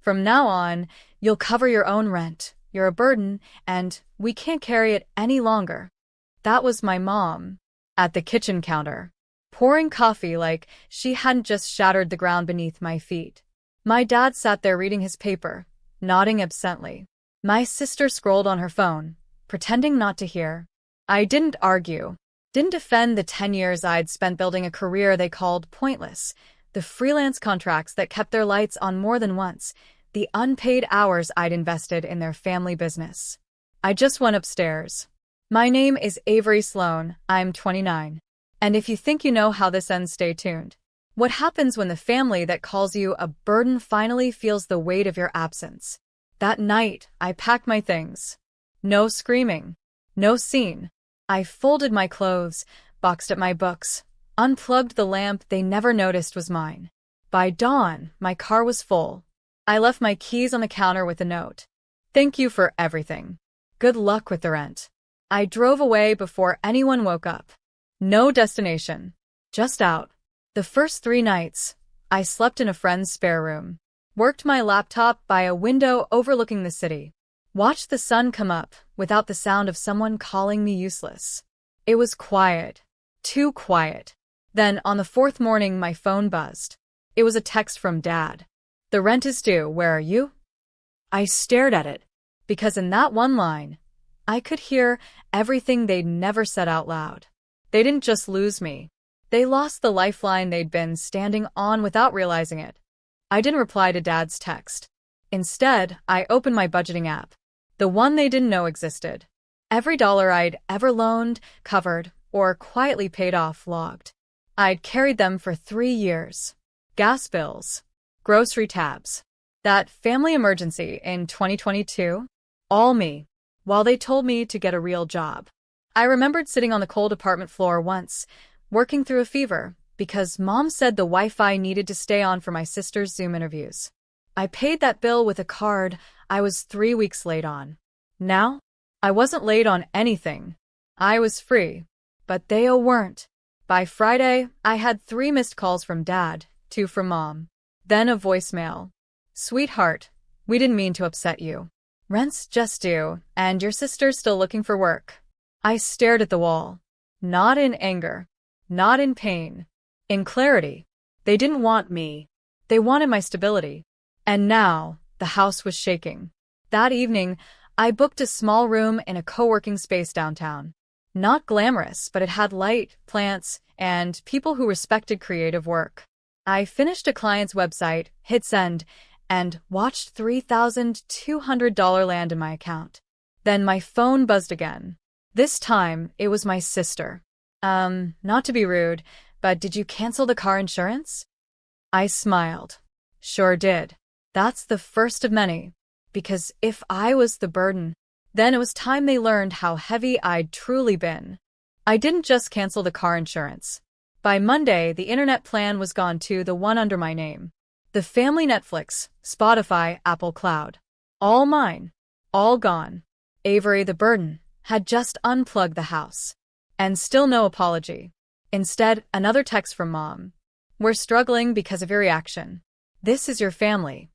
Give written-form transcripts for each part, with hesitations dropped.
From now on, you'll cover your own rent. You're a burden, and we can't carry it any longer." That was my mom, at the kitchen counter, pouring coffee like she hadn't just shattered the ground beneath my feet. My dad sat there reading his paper, nodding absently. My sister scrolled on her phone, pretending not to hear. I didn't argue, didn't defend the 10 years I'd spent building a career they called pointless, the freelance contracts that kept their lights on more than once, the unpaid hours I'd invested in their family business. I just went upstairs. "My name is Avery Sloan, I'm 29. And if you think you know how this ends, stay tuned. What happens when the family that calls you a burden finally feels the weight of your absence?" That night, I packed my things. No screaming. No scene. I folded my clothes, boxed up my books, unplugged the lamp they never noticed was mine. By dawn, my car was full. I left my keys on the counter with a note. "Thank you for everything. Good luck with the rent." I drove away before anyone woke up. No destination. Just out. The first 3 nights, I slept in a friend's spare room. Worked my laptop by a window overlooking the city. Watched the sun come up without the sound of someone calling me useless. It was quiet. Too quiet. Then, on the 4th morning, my phone buzzed. It was a text from Dad. "The rent is due. Where are you?" I stared at it, because in that one line, I could hear everything they'd never said out loud. They didn't just lose me. They lost the lifeline they'd been standing on without realizing it. I didn't reply to Dad's text. Instead, I opened my budgeting app, the one they didn't know existed. Every dollar I'd ever loaned, covered, or quietly paid off logged. I'd carried them for 3 years. Gas bills, grocery tabs, that family emergency in 2022, all me, while they told me to get a real job. I remembered sitting on the cold apartment floor once, working through a fever, because Mom said the Wi-Fi needed to stay on for my sister's Zoom interviews. I paid that bill with a card I was 3 weeks late on. Now, I wasn't late on anything. I was free, but they weren't. By Friday, I had 3 missed calls from Dad, 2 from Mom. Then a voicemail. "Sweetheart, we didn't mean to upset you. Rent's just due, and your sister's still looking for work." I stared at the wall. Not in anger. Not in pain. In clarity. They didn't want me. They wanted my stability. And now, the house was shaking. That evening, I booked a small room in a co-working space downtown. Not glamorous, but it had light, plants, and people who respected creative work. I finished a client's website, hit send, and watched $3,200 land in my account. Then my phone buzzed again. This time, it was my sister. Not to be rude, but did you cancel the car insurance?" I smiled. Sure did. That's the first of many. Because if I was the burden, then it was time they learned how heavy I'd truly been. I didn't just cancel the car insurance. By Monday, the internet plan was gone too, the one under my name. The family Netflix, Spotify, Apple Cloud. All mine. All gone. Avery the burden had just unplugged the house. And still no apology. Instead, another text from Mom. "We're struggling because of your reaction. This is your family."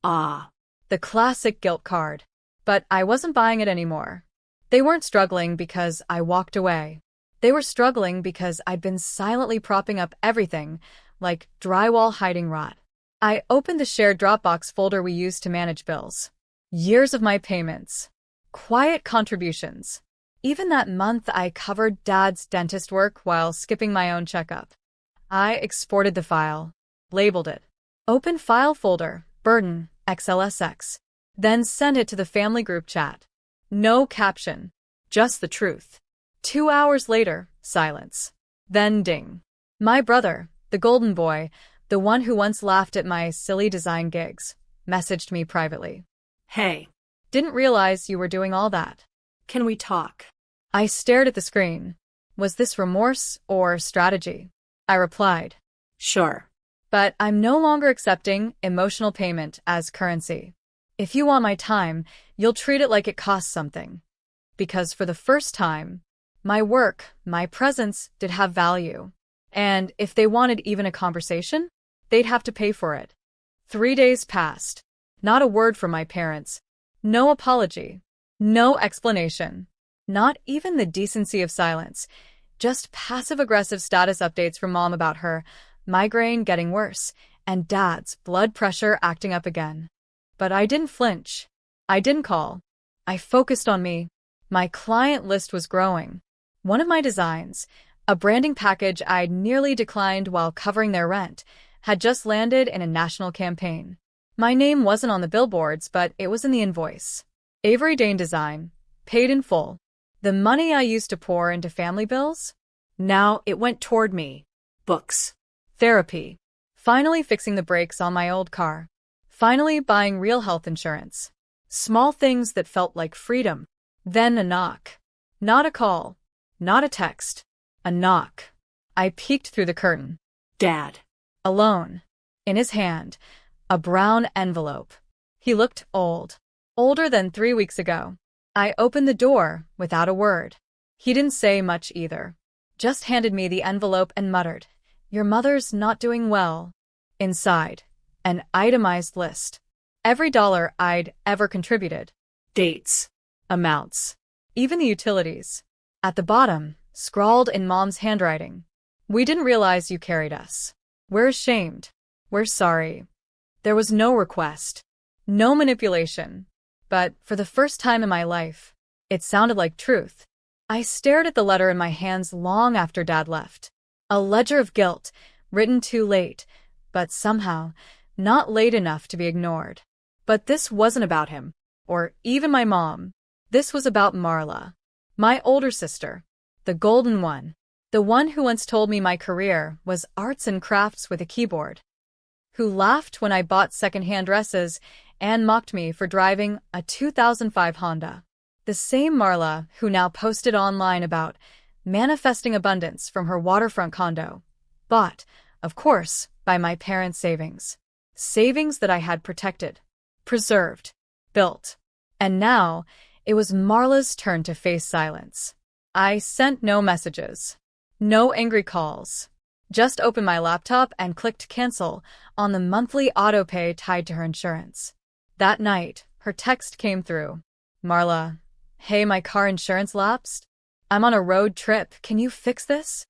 Ah. The classic guilt card. But I wasn't buying it anymore. They weren't struggling because I walked away. They were struggling because I'd been silently propping up everything, like drywall hiding rot. I opened the shared Dropbox folder we used to manage bills. Years of my payments. Quiet contributions. Even that month I covered Dad's dentist work while skipping my own checkup. I exported the file. Labeled it. Open file folder, burden, XLSX. Then sent it to the family group chat. No caption. Just the truth. 2 hours later, silence. Then ding. My brother, the golden boy, the one who once laughed at my silly design gigs, messaged me privately. "Hey, Didn't realize you were doing all that. can we talk?" I stared at the screen. Was this remorse or strategy? I replied. "Sure." But I'm no longer accepting emotional payment as currency. If you want my time, you'll treat it like it costs something. Because for the first time, my work, my presence did have value. And if they wanted even a conversation, they'd have to pay for it. 3 days passed. Not a word from my parents. No apology. No explanation. Not even the decency of silence. Just passive-aggressive status updates from mom about her migraine getting worse, and dad's blood pressure acting up again. But I didn't flinch. I didn't call. I focused on me. My client list was growing. One of my designs, a branding package I'd nearly declined while covering their rent, had just landed in a national campaign. My name wasn't on the billboards, but it was in the invoice. Avery Dane Design, paid in full. The money I used to pour into family bills? Now it went toward me. Books. Therapy. Finally fixing the brakes on my old car. Finally buying real health insurance. Small things that felt like freedom. Then a knock. Not a call. Not a text. A knock. I peeked through the curtain. Dad. Alone. In his hand, a brown envelope. He looked old. Older than 3 weeks ago. I opened the door without a word. He didn't say much either. Just handed me the envelope and muttered, "Your mother's not doing well." Inside, an itemized list. Every dollar I'd ever contributed. Dates. Amounts. Even the utilities. At the bottom, scrawled in mom's handwriting. "We didn't realize you carried us. We're ashamed. We're sorry." There was no request. No manipulation. But for the first time in my life, it sounded like truth. I stared at the letter in my hands long after Dad left. A ledger of guilt, written too late, but somehow not late enough to be ignored. But this wasn't about him, or even my mom. This was about Marla, my older sister, the golden one, the one who once told me my career was arts and crafts with a keyboard, who laughed when I bought secondhand dresses and mocked me for driving a 2005 Honda. The same Marla who now posted online about manifesting abundance from her waterfront condo, bought, of course, by my parents' savings. Savings that I had protected, preserved, built. And now, it was Marla's turn to face silence. I sent no messages, no angry calls. Just opened my laptop and clicked cancel on the monthly autopay tied to her insurance. That night, her text came through. "Marla, hey, my car insurance lapsed. I'm on a road trip. Can you fix this?"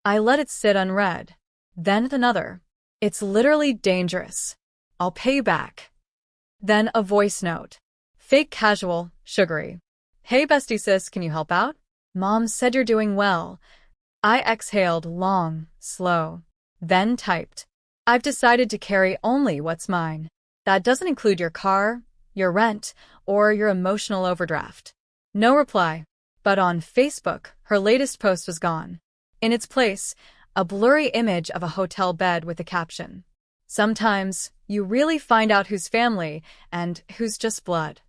I let it sit unread. Then another. "It's literally dangerous. I'll pay you back." Then a voice note. Fake casual, sugary. "Hey, bestie sis, can you help out? Mom said you're doing well." I exhaled long, slow. Then typed. "I've decided to carry only what's mine. That doesn't include your car, your rent, or your emotional overdraft." No reply. But on Facebook, her latest post was gone. In its place, a blurry image of a hotel bed with a caption. "Sometimes, you really find out who's family and who's just blood."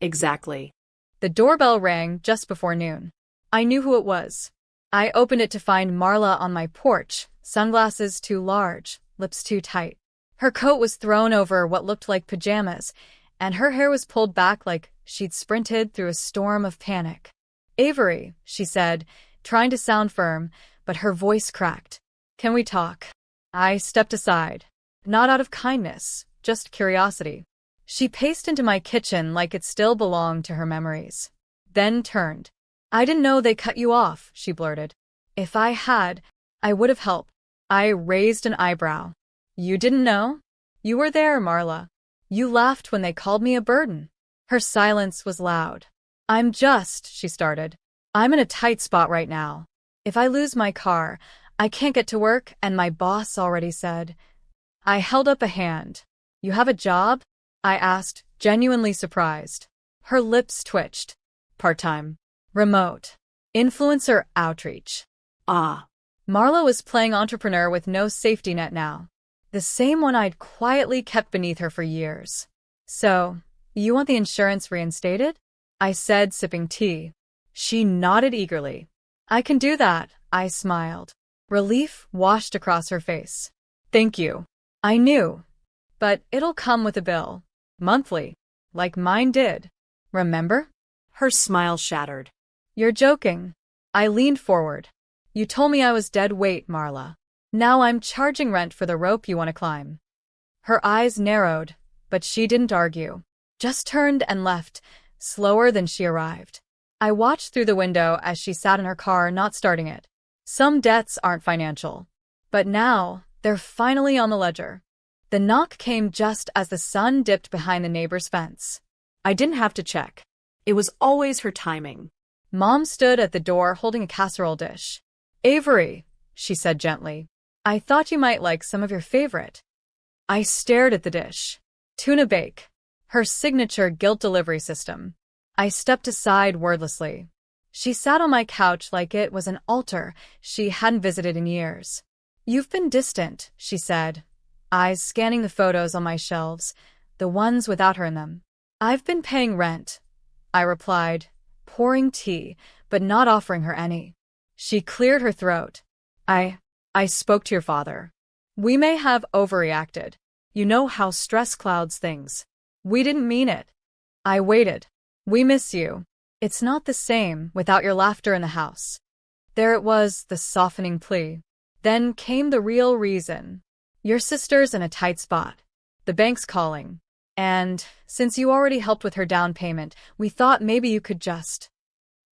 Exactly. The doorbell rang just before noon. I knew who it was. I opened it to find Marla on my porch, sunglasses too large, lips too tight. Her coat was thrown over what looked like pajamas, and her hair was pulled back like she'd sprinted through a storm of panic. "Avery," she said, trying to sound firm, but her voice cracked. "Can we talk?" I stepped aside. Not out of kindness, just curiosity. She paced into my kitchen like it still belonged to her memories. Then turned. "I didn't know they cut you off," she blurted. "If I had, I would have helped." I raised an eyebrow. "You didn't know? You were there, Marla. You laughed when they called me a burden." Her silence was loud. She started. "I'm in a tight spot right now. If I lose my car, I can't get to work, and my boss already said." I held up a hand. "You have a job?" I asked, genuinely surprised. Her lips twitched. "Part-time. Remote. Influencer outreach." Ah. Marla was playing entrepreneur with no safety net now. The same one I'd quietly kept beneath her for years. "So, you want the insurance reinstated?" I said, sipping tea. She nodded eagerly. "I can do that," I smiled. Relief washed across her face. "Thank you." I knew. "But it'll come with a bill. Monthly. Like mine did. Remember?" Her smile shattered. "You're joking." I leaned forward. "You told me I was dead weight, Marla. Now I'm charging rent for the rope you want to climb." Her eyes narrowed. But she didn't argue. Just turned and left, slower than she arrived. I watched through the window as she sat in her car, not starting it. Some debts aren't financial. But now, they're finally on the ledger. The knock came just as the sun dipped behind the neighbor's fence. I didn't have to check. It was always her timing. Mom stood at the door holding a casserole dish. "Avery," she said gently, "I thought you might like some of your favorite." I stared at the dish. Tuna bake. Her signature guilt delivery system. I stepped aside wordlessly. She sat on my couch like it was an altar she hadn't visited in years. "You've been distant," she said, eyes scanning the photos on my shelves, the ones without her in them. "I've been paying rent," I replied, pouring tea, but not offering her any. She cleared her throat. I spoke to your father. We may have overreacted. You know how stress clouds things. We didn't mean it." I waited. "We miss you. It's not the same without your laughter in the house." There it was, the softening plea. Then came the real reason. "Your sister's in a tight spot. The bank's calling. And, since you already helped with her down payment, we thought maybe you could just—"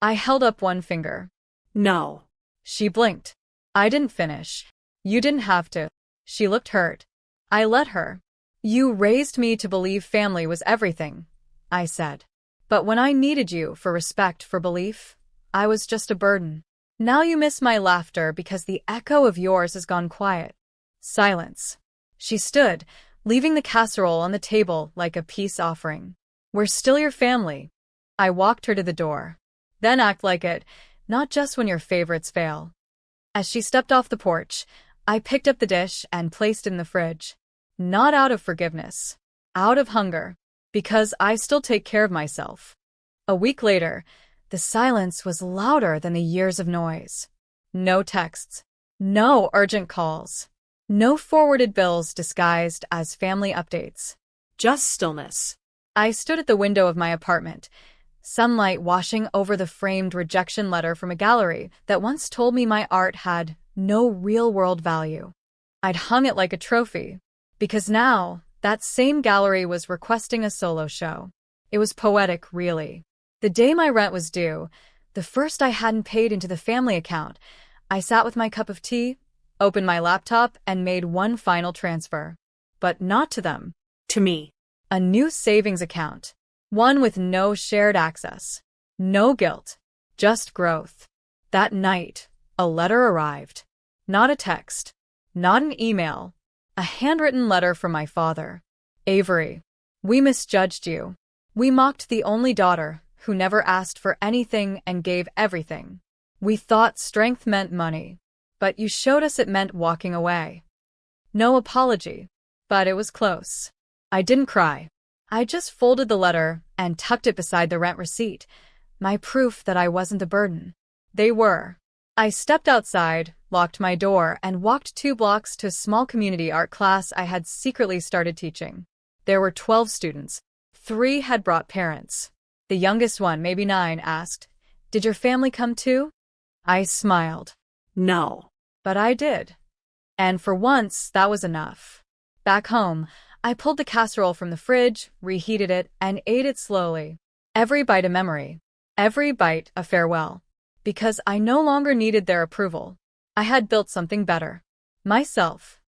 I held up one finger. No. She blinked. I didn't finish. "You didn't have to." She looked hurt. I let her. "You raised me to believe family was everything," I said. "But when I needed you for respect, for belief, I was just a burden. Now you miss my laughter because the echo of yours has gone quiet." Silence. She stood, leaving the casserole on the table like a peace offering. "We're still your family." I walked her to the door. "Then act like it, not just when your favorites fail." As she stepped off the porch, I picked up the dish and placed it in the fridge. Not out of forgiveness. Out of hunger. Because I still take care of myself. A week later, the silence was louder than the years of noise. No texts. No urgent calls. No forwarded bills disguised as family updates. Just stillness. I stood at the window of my apartment, sunlight washing over the framed rejection letter from a gallery that once told me my art had no real-world value. I'd hung it like a trophy, because now that same gallery was requesting a solo show. It was poetic, really. The day my rent was due, the first I hadn't paid into the family account, I sat with my cup of tea, opened my laptop, and made one final transfer. But not to them. To me. A new savings account. One with no shared access. No guilt. Just growth. That night, a letter arrived. Not a text. Not an email. A handwritten letter from my father. "Avery, we misjudged you. We mocked the only daughter who never asked for anything and gave everything. We thought strength meant money. But you showed us it meant walking away." No apology. But it was close. I didn't cry. I just folded the letter and tucked it beside the rent receipt, my proof that I wasn't a burden. They were. I stepped outside, locked my door, and walked 2 blocks to a small community art class I had secretly started teaching. There were 12 students. 3 had brought parents. The youngest one, maybe 9, asked, "Did your family come too?" I smiled. No. But I did. And for once, that was enough. Back home, I pulled the casserole from the fridge, reheated it, and ate it slowly. Every bite a memory. Every bite a farewell. Because I no longer needed their approval. I had built something better. Myself.